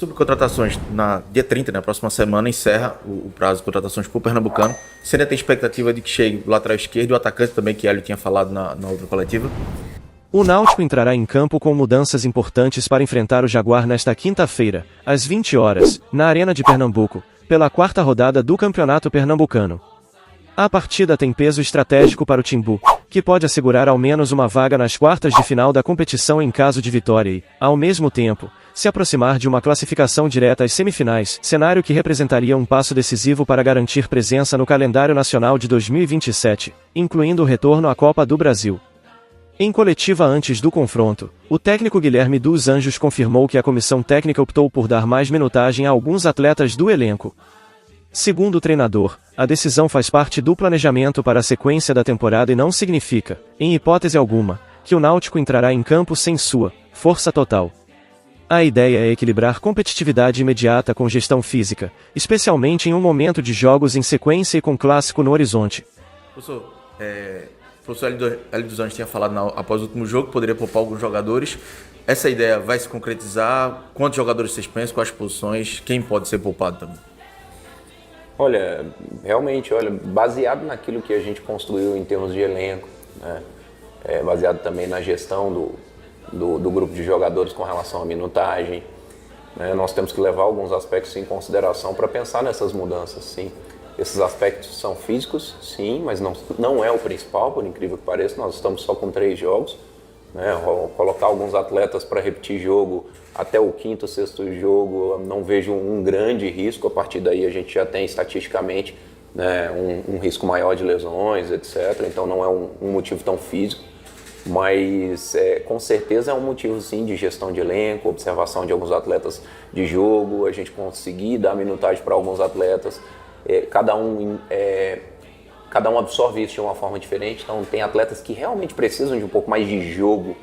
Sobre contratações, na dia 30, na próxima semana, encerra o prazo de contratações para o Pernambucano. Você ainda tem expectativa de que chegue o lateral esquerdo e o atacante também, que Hélio tinha falado na outra coletiva? O Náutico entrará em campo com mudanças importantes para enfrentar o Jaguar nesta quinta-feira, às 20 horas, na Arena de Pernambuco, pela quarta rodada do Campeonato Pernambucano. A partida tem peso estratégico para o Timbu, que pode assegurar ao menos uma vaga nas quartas de final da competição em caso de vitória e, ao mesmo tempo, se aproximar de uma classificação direta às semifinais, cenário que representaria um passo decisivo para garantir presença no calendário nacional de 2027, incluindo o retorno à Copa do Brasil. Em coletiva antes do confronto, o técnico Guilherme dos Anjos confirmou que a comissão técnica optou por dar mais minutagem a alguns atletas do elenco. Segundo o treinador, a decisão faz parte do planejamento para a sequência da temporada e não significa, em hipótese alguma, que o Náutico entrará em campo sem sua força total. A ideia é equilibrar competitividade imediata com gestão física, especialmente em um momento de jogos em sequência e com clássico no horizonte. O professor Hélio dos Anjos tinha falado após o último jogo que poderia poupar alguns jogadores. Essa ideia vai se concretizar? Quantos jogadores vocês pensam? Quais posições? Quem pode ser poupado também? Olha, realmente, baseado naquilo que a gente construiu em termos de elenco, né? Baseado também na gestão do grupo de jogadores com relação à minutagem, né? Nós temos que levar alguns aspectos em consideração para pensar nessas mudanças, sim. Esses aspectos são físicos, sim, mas não é o principal, por incrível que pareça. Nós estamos só com 3 jogos, né? Colocar alguns atletas para repetir jogo até o 5º, 6º jogo, eu não vejo um grande risco. A partir daí a gente já tem estatisticamente, né, um risco maior de lesões, etc. Então não é um motivo tão físico, mas com certeza é um motivo sim de gestão de elenco, observação de alguns atletas de jogo, a gente conseguir dar minutagem para alguns atletas. Cada um absorve isso de uma forma diferente, então tem atletas que realmente precisam de um pouco mais de jogo,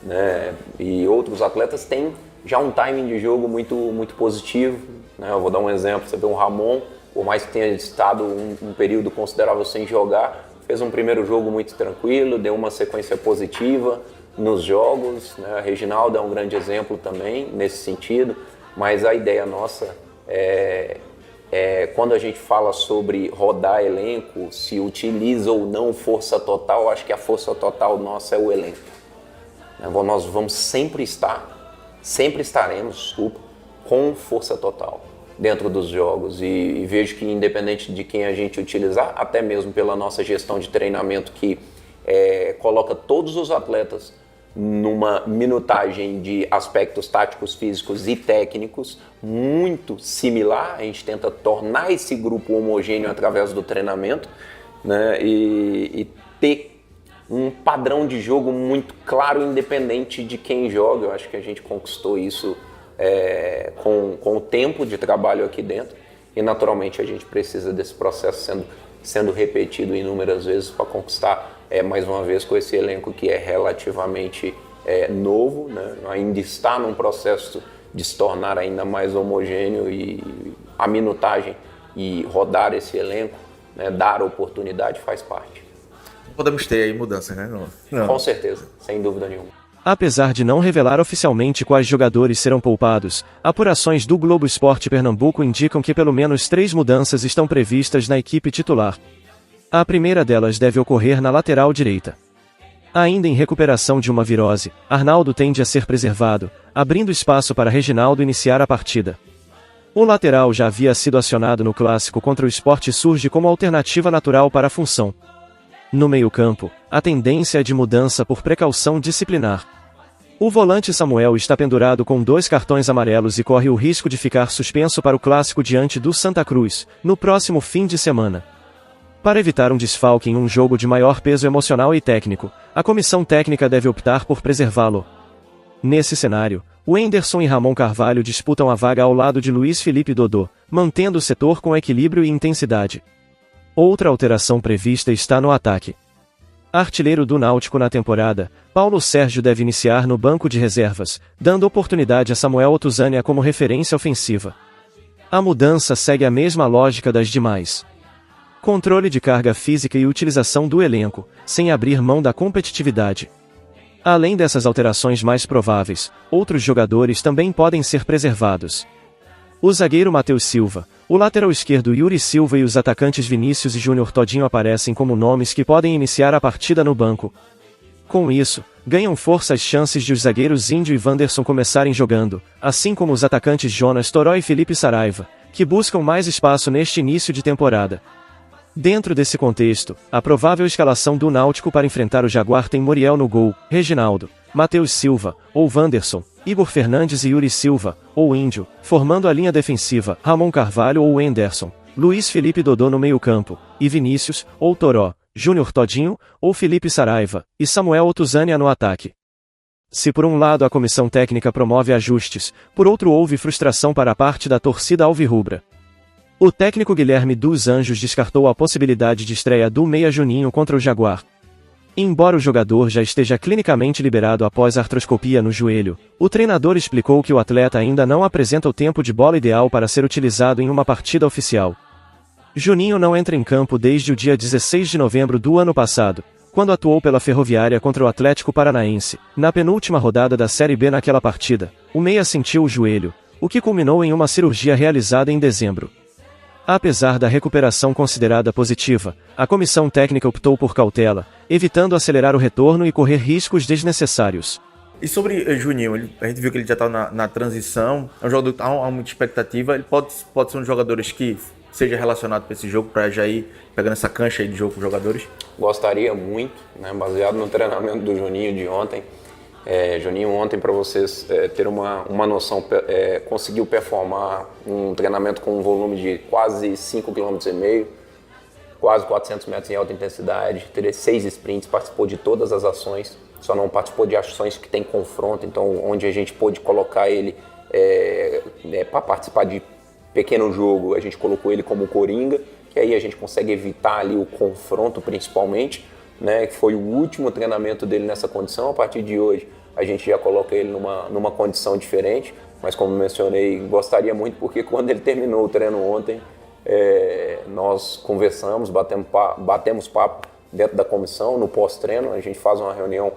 né? E outros atletas têm já um timing de jogo muito, muito positivo, né? Eu vou dar um exemplo, você vê um Ramon, por mais que tenha estado um período considerável sem jogar, fez um primeiro jogo muito tranquilo, deu uma sequência positiva nos jogos, né? A Reginaldo é um grande exemplo também nesse sentido, mas a ideia nossa quando a gente fala sobre rodar elenco, se utiliza ou não força total, acho que a força total nossa é o elenco. Nós vamos sempre estaremos com força total dentro dos jogos e vejo que independente de quem a gente utilizar, até mesmo pela nossa gestão de treinamento que coloca todos os atletas numa minutagem de aspectos táticos, físicos e técnicos muito similar, a gente tenta tornar esse grupo homogêneo através do treinamento, né? E ter um padrão de jogo muito claro, independente de quem joga. Eu acho que a gente conquistou isso com o tempo de trabalho aqui dentro e naturalmente a gente precisa desse processo sendo repetido inúmeras vezes para conquistar mais uma vez com esse elenco que é relativamente novo, né? Ainda está num processo de se tornar ainda mais homogêneo e a minutagem e rodar esse elenco, né? Dar oportunidade faz parte. Podemos ter aí mudanças, né? Não. Com certeza, sem dúvida nenhuma. Apesar de não revelar oficialmente quais jogadores serão poupados, apurações do Globo Esporte Pernambuco indicam que pelo menos 3 mudanças estão previstas na equipe titular. A primeira delas deve ocorrer na lateral direita. Ainda em recuperação de uma virose, Arnaldo tende a ser preservado, abrindo espaço para Reginaldo iniciar a partida. O lateral já havia sido acionado no clássico contra o Sport e surge como alternativa natural para a função. No meio-campo, a tendência é de mudança por precaução disciplinar. O volante Samuel está pendurado com 2 cartões amarelos e corre o risco de ficar suspenso para o clássico diante do Santa Cruz, no próximo fim de semana. Para evitar um desfalque em um jogo de maior peso emocional e técnico, a comissão técnica deve optar por preservá-lo. Nesse cenário, Wenderson e Ramon Carvalho disputam a vaga ao lado de Luiz Felipe Dodô, mantendo o setor com equilíbrio e intensidade. Outra alteração prevista está no ataque. Artilheiro do Náutico na temporada, Paulo Sérgio deve iniciar no banco de reservas, dando oportunidade a Samuel Otuzania como referência ofensiva. A mudança segue a mesma lógica das demais. Controle de carga física e utilização do elenco, sem abrir mão da competitividade. Além dessas alterações mais prováveis, outros jogadores também podem ser preservados. O zagueiro Matheus Silva, o lateral esquerdo Yuri Silva e os atacantes Vinícius e Júnior Todinho aparecem como nomes que podem iniciar a partida no banco. Com isso, ganham força as chances de os zagueiros Índio e Wanderson começarem jogando, assim como os atacantes Jonas Toró e Felipe Saraiva, que buscam mais espaço neste início de temporada. Dentro desse contexto, a provável escalação do Náutico para enfrentar o Jaguar tem Muriel no gol, Reginaldo, Matheus Silva, ou Wanderson, Igor Fernandes e Yuri Silva, ou Índio, formando a linha defensiva, Ramon Carvalho ou Enderson, Luiz Felipe Dodô no meio-campo, e Vinícius, ou Toró, Júnior Todinho, ou Felipe Saraiva, e Samuel Otuzania no ataque. Se por um lado a comissão técnica promove ajustes, por outro houve frustração para a parte da torcida alvirrubra. O técnico Guilherme dos Anjos descartou a possibilidade de estreia do meia Juninho contra o Jaguar. Embora o jogador já esteja clinicamente liberado após artroscopia no joelho, o treinador explicou que o atleta ainda não apresenta o tempo de bola ideal para ser utilizado em uma partida oficial. Juninho não entra em campo desde o dia 16 de novembro do ano passado, quando atuou pela Ferroviária contra o Atlético Paranaense. Na penúltima rodada da Série B naquela partida, o meia sentiu o joelho, o que culminou em uma cirurgia realizada em dezembro. Apesar da recuperação considerada positiva, a comissão técnica optou por cautela, evitando acelerar o retorno e correr riscos desnecessários. E sobre Juninho, a gente viu que ele já está na transição, é um jogador que há muita expectativa, ele pode ser um dos jogadores que seja relacionado para esse jogo, para já ir pegando essa cancha aí de jogo com os jogadores? Gostaria muito, né, baseado no treinamento do Juninho de ontem. Juninho ontem, para vocês terem uma noção, conseguiu performar um treinamento com um volume de quase 5,5 km, quase 400 metros em alta intensidade, 6 sprints, participou de todas as ações, só não participou de ações que tem confronto, então onde a gente pôde colocar ele para participar de pequeno jogo, a gente colocou ele como coringa, que aí a gente consegue evitar ali o confronto principalmente, né, que foi o último treinamento dele nessa condição. A partir de hoje a gente já coloca ele numa condição diferente, mas como mencionei, gostaria muito porque quando ele terminou o treino ontem, nós conversamos, batemos papo dentro da comissão, no pós-treino, a gente faz uma reunião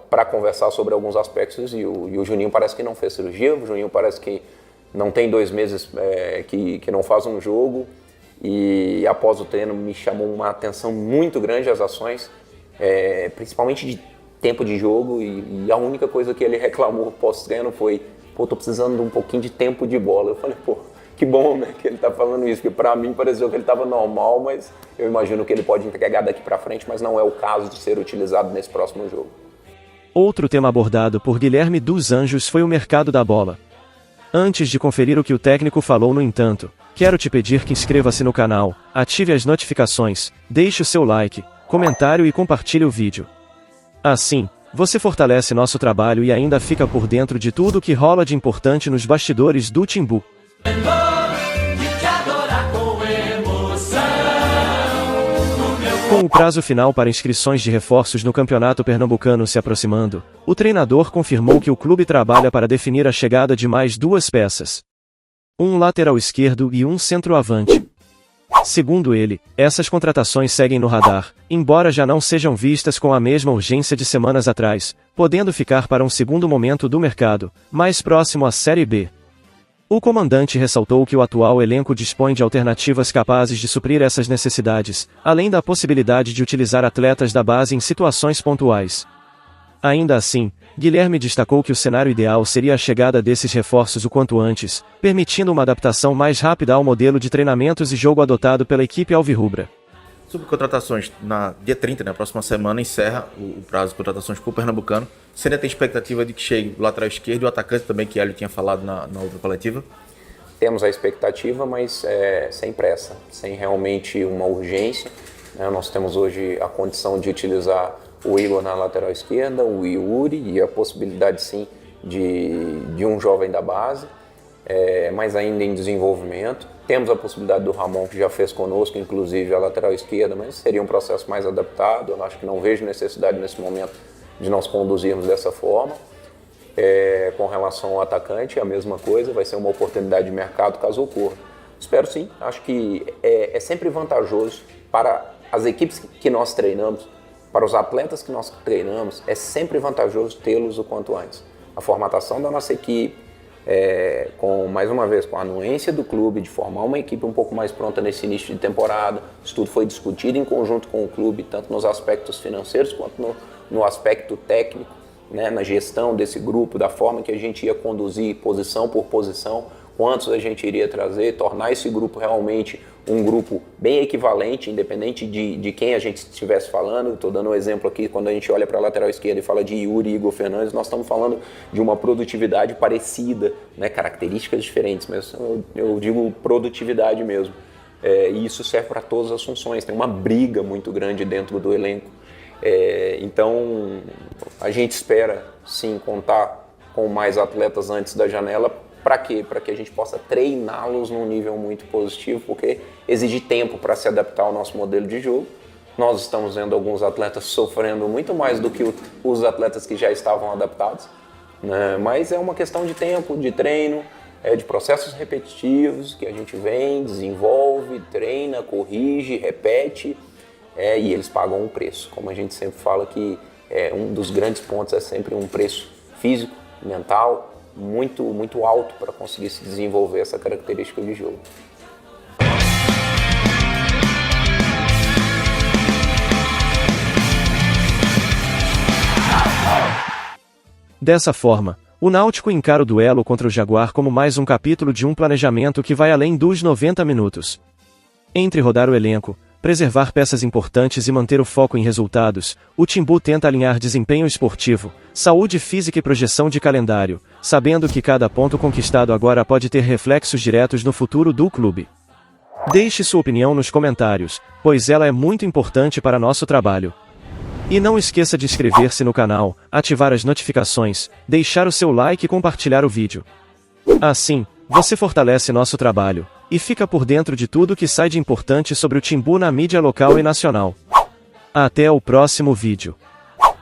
para conversar sobre alguns aspectos e o Juninho parece que não fez cirurgia, o Juninho parece que não tem 2 meses que não faz um jogo. E após o treino me chamou uma atenção muito grande as ações, principalmente de tempo de jogo, e a única coisa que ele reclamou pós-treino foi: pô, tô precisando de um pouquinho de tempo de bola. Eu falei, pô, que bom, né, que ele tá falando isso, porque pra mim pareceu que ele tava normal, mas eu imagino que ele pode entregar daqui pra frente, mas não é o caso de ser utilizado nesse próximo jogo. Outro tema abordado por Guilherme dos Anjos foi o mercado da bola. Antes de conferir o que o técnico falou, no entanto, quero te pedir que inscreva-se no canal, ative as notificações, deixe o seu like, comentário e compartilhe o vídeo. Assim, você fortalece nosso trabalho e ainda fica por dentro de tudo o que rola de importante nos bastidores do Timbu. Com o prazo final para inscrições de reforços no Campeonato Pernambucano se aproximando, o treinador confirmou que o clube trabalha para definir a chegada de mais 2 peças. Um lateral esquerdo e um centroavante. Segundo ele, essas contratações seguem no radar, embora já não sejam vistas com a mesma urgência de semanas atrás, podendo ficar para um segundo momento do mercado, mais próximo à Série B. O comandante ressaltou que o atual elenco dispõe de alternativas capazes de suprir essas necessidades, além da possibilidade de utilizar atletas da base em situações pontuais. Ainda assim, Guilherme destacou que o cenário ideal seria a chegada desses reforços o quanto antes, permitindo uma adaptação mais rápida ao modelo de treinamentos e jogo adotado pela equipe alvirrubra. Sobre contratações, na dia 30, na próxima semana, encerra o prazo de contratações para o Pernambucano. Você ainda tem expectativa de que chegue o lateral esquerdo e o atacante também, que Hélio tinha falado na outra coletiva? Temos a expectativa, mas sem pressa, sem realmente uma urgência. Nós temos hoje a condição de utilizar o Igor na lateral esquerda, o Yuri, e a possibilidade sim de um jovem da base, mas ainda em desenvolvimento. Temos a possibilidade do Ramon, que já fez conosco, inclusive a lateral esquerda, mas seria um processo mais adaptado. Eu acho que não vejo necessidade nesse momento de nós conduzirmos dessa forma. Com relação ao atacante, a mesma coisa, vai ser uma oportunidade de mercado caso ocorra. Espero sim, acho que é sempre vantajoso para as equipes que nós treinamos, para os atletas que nós treinamos, é sempre vantajoso tê-los o quanto antes. A formatação da nossa equipe, mais uma vez, com a anuência do clube, de formar uma equipe um pouco mais pronta nesse início de temporada. Isso tudo foi discutido em conjunto com o clube, tanto nos aspectos financeiros quanto no aspecto técnico, né, na gestão desse grupo, da forma que a gente ia conduzir posição por posição, quantos a gente iria trazer, tornar esse grupo realmente um grupo bem equivalente, independente de quem a gente estivesse falando. Estou dando um exemplo aqui, quando a gente olha para a lateral esquerda e fala de Yuri e Igor Fernandes, nós estamos falando de uma produtividade parecida, né, características diferentes, mas eu digo produtividade mesmo. E isso serve para todas as funções, tem uma briga muito grande dentro do elenco. Então, a gente espera sim contar com mais atletas antes da janela. Para quê? Para que a gente possa treiná-los num nível muito positivo, porque exige tempo para se adaptar ao nosso modelo de jogo. Nós estamos vendo alguns atletas sofrendo muito mais do que os atletas que já estavam adaptados, né? Mas é uma questão de tempo, de treino, de processos repetitivos que a gente vem, desenvolve, treina, corrige, repete, e eles pagam um preço. Como a gente sempre fala que um dos grandes pontos é sempre um preço físico, mental, muito, muito alto para conseguir se desenvolver essa característica de jogo. Dessa forma, o Náutico encara o duelo contra o Jaguar como mais um capítulo de um planejamento que vai além dos 90 minutos. Entre rodar o elenco, preservar peças importantes e manter o foco em resultados, o Timbu tenta alinhar desempenho esportivo, saúde física e projeção de calendário, sabendo que cada ponto conquistado agora pode ter reflexos diretos no futuro do clube. Deixe sua opinião nos comentários, pois ela é muito importante para nosso trabalho. E não esqueça de inscrever-se no canal, ativar as notificações, deixar o seu like e compartilhar o vídeo. Assim, você fortalece nosso trabalho e fica por dentro de tudo que sai de importante sobre o Timbu na mídia local e nacional. Até o próximo vídeo.